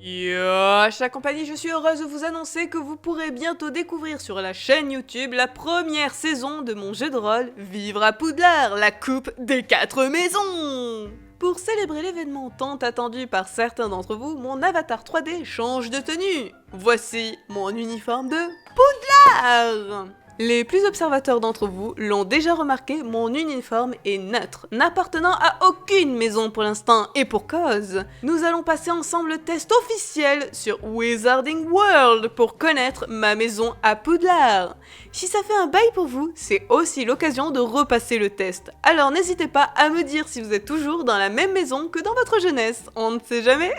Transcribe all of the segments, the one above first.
Yo, chère compagnie, je suis heureuse de vous annoncer que vous pourrez bientôt découvrir sur la chaîne YouTube la première saison de mon jeu de rôle Vivre à Poudlard, la coupe des 4 maisons. Pour célébrer l'événement tant attendu par certains d'entre vous, mon avatar 3D change de tenue. Voici mon uniforme de Poudlard. Les plus observateurs d'entre vous l'ont déjà remarqué, mon uniforme est neutre, n'appartenant à aucune maison pour l'instant, et pour cause. Nous allons passer ensemble le test officiel sur Wizarding World pour connaître ma maison à Poudlard. Si ça fait un bail pour vous, c'est aussi l'occasion de repasser le test. Alors n'hésitez pas à me dire si vous êtes toujours dans la même maison que dans votre jeunesse, on ne sait jamais.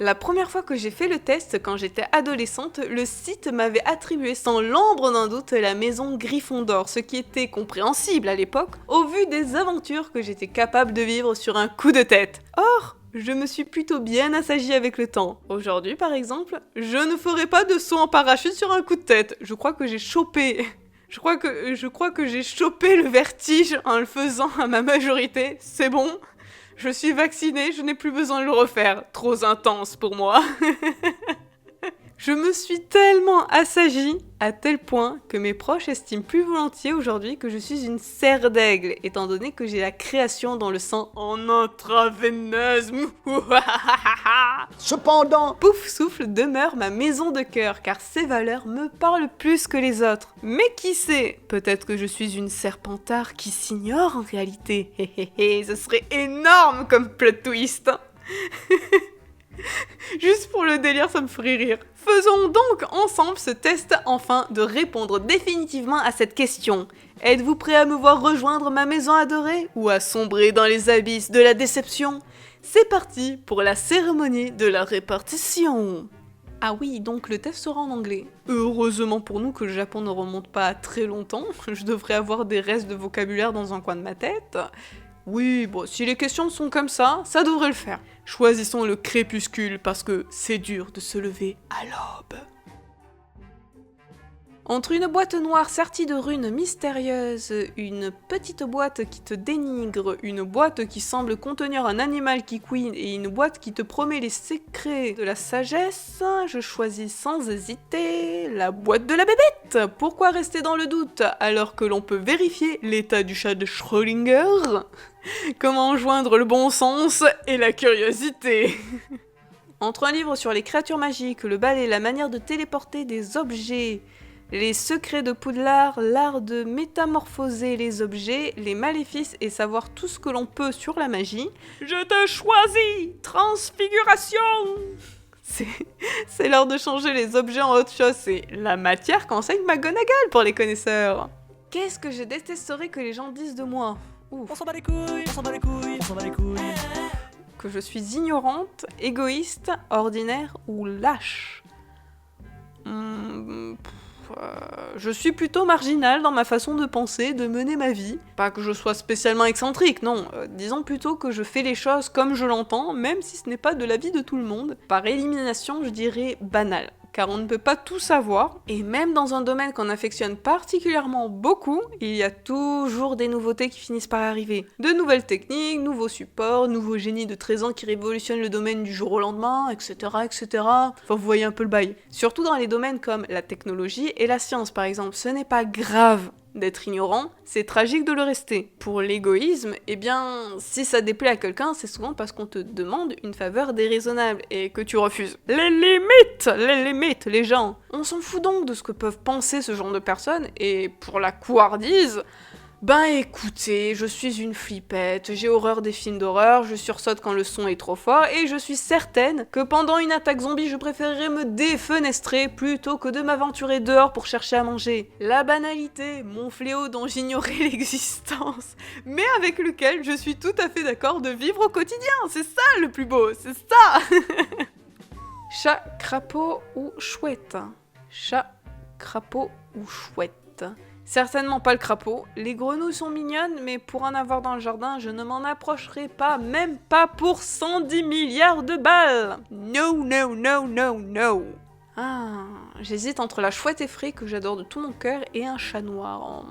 La première fois que j'ai fait le test, quand j'étais adolescente, le site m'avait attribué sans l'ombre d'un doute la maison Gryffondor, ce qui était compréhensible à l'époque, au vu des aventures que j'étais capable de vivre sur un coup de tête. Or, je me suis plutôt bien assagie avec le temps. Aujourd'hui, par exemple, je ne ferai pas de saut en parachute sur un coup de tête. Je crois que j'ai chopé... Je crois que j'ai chopé le vertige en le faisant à ma majorité. C'est bon. Je suis vaccinée, je n'ai plus besoin de le refaire. Trop intense pour moi. Je me suis tellement assagie, à tel point que mes proches estiment plus volontiers aujourd'hui que je suis une serre d'aigle, étant donné que j'ai la création dans le sang en intraveineuse. Cependant, Pouf Souffle demeure ma maison de cœur, car ses valeurs me parlent plus que les autres. Mais qui sait, peut-être que je suis une serpentard qui s'ignore en réalité. Ce serait énorme comme plot twist. Juste pour le délire, ça me ferait rire. Faisons donc ensemble ce test afin de répondre définitivement à cette question. Êtes-vous prêt à me voir rejoindre ma maison adorée ou à sombrer dans les abysses de la déception? C'est parti pour la cérémonie de la répartition. Ah oui, donc le test sera en anglais. Heureusement pour nous que le Japon ne remonte pas à très longtemps, je devrais avoir des restes de vocabulaire dans un coin de ma tête. Oui, bon, si les questions sont comme ça devrait le faire. Choisissons le crépuscule parce que c'est dur de se lever à l'aube. Entre une boîte noire sertie de runes mystérieuses, une petite boîte qui te dénigre, une boîte qui semble contenir un animal qui couine et une boîte qui te promet les secrets de la sagesse, je choisis sans hésiter la boîte de la bébête. Pourquoi rester dans le doute alors que l'on peut vérifier l'état du chat de Schrödinger? Comment joindre le bon sens et la curiosité? Entre un livre sur les créatures magiques, le bal et la manière de téléporter des objets, les secrets de Poudlard, l'art de métamorphoser les objets, les maléfices et savoir tout ce que l'on peut sur la magie, je te choisis, transfiguration! C'est l'heure de changer les objets en autre chose, c'est la matière qu'enseigne McGonagall pour les connaisseurs. Qu'est-ce que je détesterais que les gens disent de moi? Ouf. On s'en bat les couilles, on s'en bat les couilles, on s'en bat les couilles. Que je suis ignorante, égoïste, ordinaire ou lâche. Je suis plutôt marginale dans ma façon de penser, de mener ma vie. Pas que je sois spécialement excentrique, non. Disons plutôt que je fais les choses comme je l'entends, même si ce n'est pas de l'avis de tout le monde. Par élimination, je dirais banal. Car on ne peut pas tout savoir, et même dans un domaine qu'on affectionne particulièrement beaucoup, il y a toujours des nouveautés qui finissent par arriver. De nouvelles techniques, nouveaux supports, nouveaux génies de 13 ans qui révolutionnent le domaine du jour au lendemain, etc., etc. Enfin, vous voyez un peu le bail. Surtout dans les domaines comme la technologie et la science, par exemple. Ce n'est pas grave d'être ignorant, c'est tragique de le rester. Pour l'égoïsme, eh bien, si ça déplaît à quelqu'un, c'est souvent parce qu'on te demande une faveur déraisonnable et que tu refuses. Les limites, les gens. On s'en fout donc de ce que peuvent penser ce genre de personnes, et pour la couardise, ben écoutez, je suis une flippette, j'ai horreur des films d'horreur, je sursaute quand le son est trop fort, et je suis certaine que pendant une attaque zombie, je préférerais me défenestrer plutôt que de m'aventurer dehors pour chercher à manger. La banalité, mon fléau dont j'ignorais l'existence, mais avec lequel je suis tout à fait d'accord de vivre au quotidien, c'est ça le plus beau, c'est ça. Chat, crapaud ou chouette? Chat, crapaud ou chouette? Certainement pas le crapaud. Les grenouilles sont mignonnes, mais pour en avoir dans le jardin, je ne m'en approcherai pas, même pas pour 110 milliards de balles. No, no, no, no, no. Ah, j'hésite entre la chouette effraie que j'adore de tout mon cœur et un chat noir.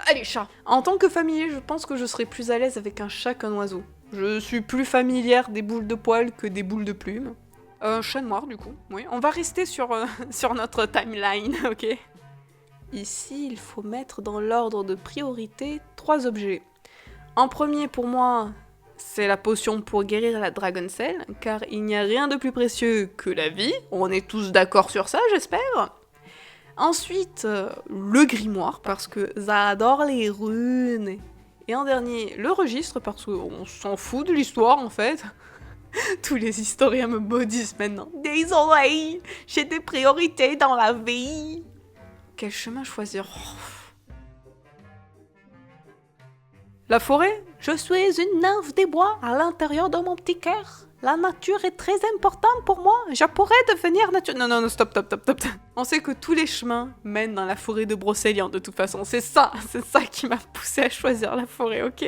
Allez, chat. En tant que familier, je pense que je serais plus à l'aise avec un chat qu'un oiseau. Je suis plus familière des boules de poils que des boules de plumes. Chat noir, du coup. Oui, on va rester sur, sur notre timeline, ok? Ici, il faut mettre dans l'ordre de priorité 3 objets. En premier, pour moi, c'est la potion pour guérir la Dragoncell, car il n'y a rien de plus précieux que la vie. On est tous d'accord sur ça, j'espère. Ensuite, le grimoire, parce que j'adore les runes. Et en dernier, le registre, parce qu'on s'en fout de l'histoire, en fait. Tous les historiens me maudissent maintenant. Désolé, j'ai des priorités dans la vie. Quel chemin choisir? La forêt? Je suis une nymphe des bois à l'intérieur de mon petit cœur. La nature est très importante pour moi. Je pourrais devenir nature... Non, stop. On sait que tous les chemins mènent dans la forêt de Brocéliande, de toute façon. C'est ça qui m'a poussé à choisir la forêt, ok?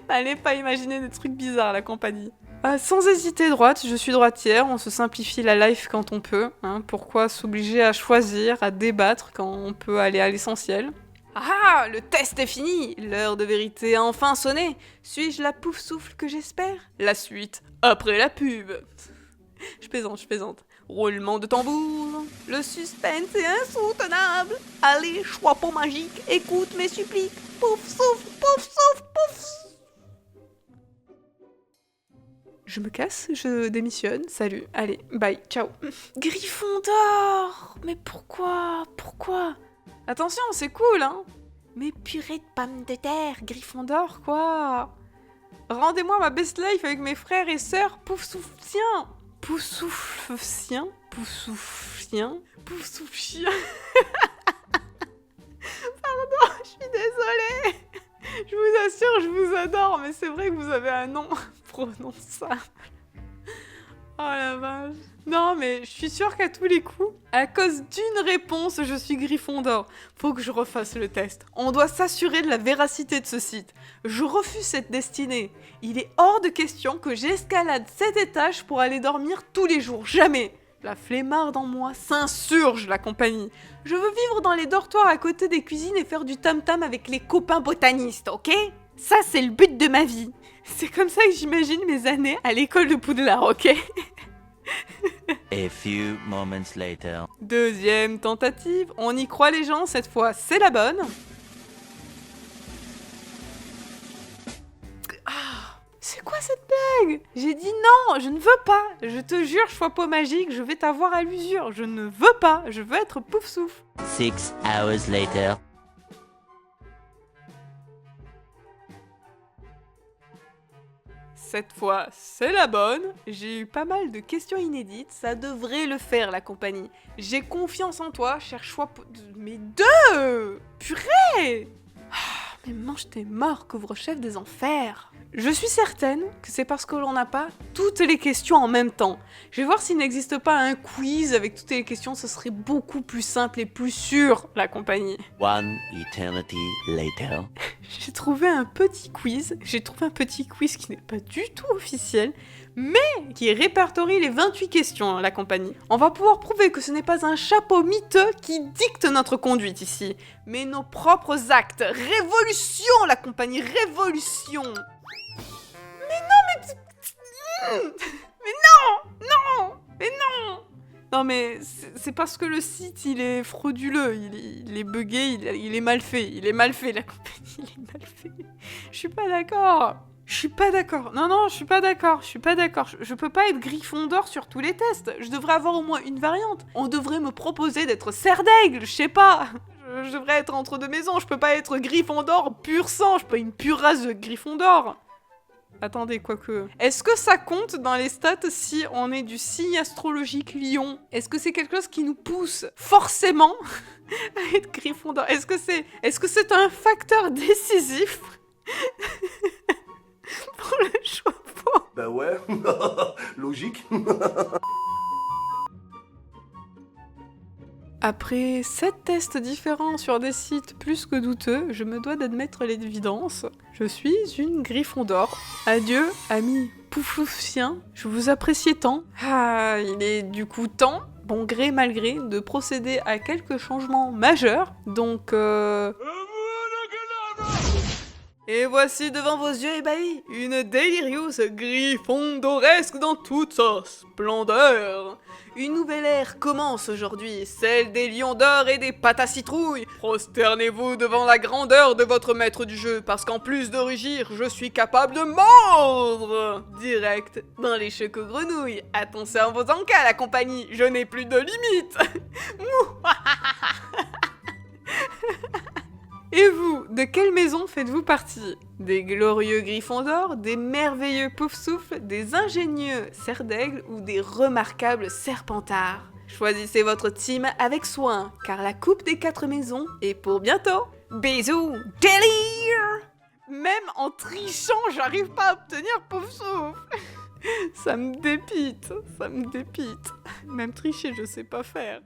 N'allez pas imaginer des trucs bizarres, la compagnie. Sans hésiter, droite, je suis droitière, on se simplifie la life quand on peut. Hein, pourquoi s'obliger à choisir, à débattre quand on peut aller à l'essentiel? Ah, le test est fini. L'heure de vérité a enfin sonné. Suis-je la pouf souffle que j'espère? La suite, après la pub. Je plaisante. Roulement de tambour. Le suspense est insoutenable. Allez, choix magique, écoute mes suppliques. Pouf souffle, pouf souffle, pouf souffle. Je me casse, je démissionne, salut, allez, bye, ciao. Gryffondor! Mais pourquoi? Attention, c'est cool, hein? Mais purée de pommes de terre, Gryffondor, quoi? Rendez-moi ma best life avec mes frères et sœurs, pouf souffle chien! Pouf souffle chien? Pouf souffle chien? Pouf souffle chien? Pardon, je suis désolée! Je vous assure, je vous adore, mais c'est vrai que vous avez un nom prononçable. Oh la vache. Non, mais je suis sûre qu'à tous les coups, à cause d'une réponse, je suis Gryffondor. Faut que je refasse le test. On doit s'assurer de la véracité de ce site. Je refuse cette destinée. Il est hors de question que j'escalade 7 étages pour aller dormir tous les jours. Jamais. La flemmarde en moi s'insurge, la compagnie. Je veux vivre dans les dortoirs à côté des cuisines et faire du tam-tam avec les copains botanistes, ok? Ça, c'est le but de ma vie. C'est comme ça que j'imagine mes années à l'école de Poudlard, ok? A few moments later. Deuxième tentative. On y croit les gens, cette fois, c'est la bonne. C'est quoi cette blague? J'ai dit non, je ne veux pas. Je te jure, choix magique, je vais t'avoir à l'usure. Je ne veux pas, je veux être pouf souffle. 6 hours later. Cette fois, c'est la bonne. J'ai eu pas mal de questions inédites, ça devrait le faire, la compagnie. J'ai confiance en toi, cher choix... Mais deux! Purée! Mais mange tes morts, couvre-chef des enfers. Je suis certaine que c'est parce que l'on n'a pas toutes les questions en même temps. Je vais voir s'il n'existe pas un quiz avec toutes les questions, ce serait beaucoup plus simple et plus sûr, la compagnie. One eternity later. J'ai trouvé un petit quiz qui n'est pas du tout officiel, mais qui répertorie les 28 questions, la compagnie. On va pouvoir prouver que ce n'est pas un chapeau miteux qui dicte notre conduite ici, mais nos propres actes. Révolution, la compagnie, révolution. Mais non! Non mais c'est parce que le site il est frauduleux, il est buggé, il est mal fait, la compagnie, il est mal fait. Je suis pas d'accord. Non, je suis pas d'accord. Je peux pas être Gryffondor sur tous les tests. Je devrais avoir au moins une variante. On devrait me proposer d'être cerf d'aigle, je sais pas. Je devrais être entre deux maisons, je peux pas être Gryffondor pur sang, je suis pas une pure race de Gryffondor. Attendez, quoique... Est-ce que ça compte dans les stats si on est du signe astrologique Lion? Est-ce que c'est quelque chose qui nous pousse forcément à être Gryffondor? Est-ce que c'est un facteur décisif pour le choix? Bah ouais, logique. Après 7 tests différents sur des sites plus que douteux, je me dois d'admettre l'évidence. Je suis une Gryffondor. Adieu, amis poufoufiens, je vous appréciais tant. Ah, il est du coup temps, bon gré mal gré, de procéder à quelques changements majeurs. Donc Et voici devant vos yeux ébahis une Delirious Gryffondoresque dans toute sa splendeur. Une nouvelle ère commence aujourd'hui, celle des lions d'or et des pâtes à citrouille. Prosternez-vous devant la grandeur de votre maître du jeu, parce qu'en plus de rugir, je suis capable de mordre direct dans les choco-grenouilles. Attention vos encas, la compagnie, je n'ai plus de limite. Et vous, de quelle maison faites-vous partie? Des glorieux Gryffondors, des merveilleux Poufsouffles, des ingénieux Serre d'Aigle ou des remarquables Serpentards? Choisissez votre team avec soin, car la coupe des 4 maisons est pour bientôt. Bisous, délire! Même en trichant, j'arrive pas à obtenir Poufsouffle. Ça me dépite, ça me dépite. Même tricher, je sais pas faire.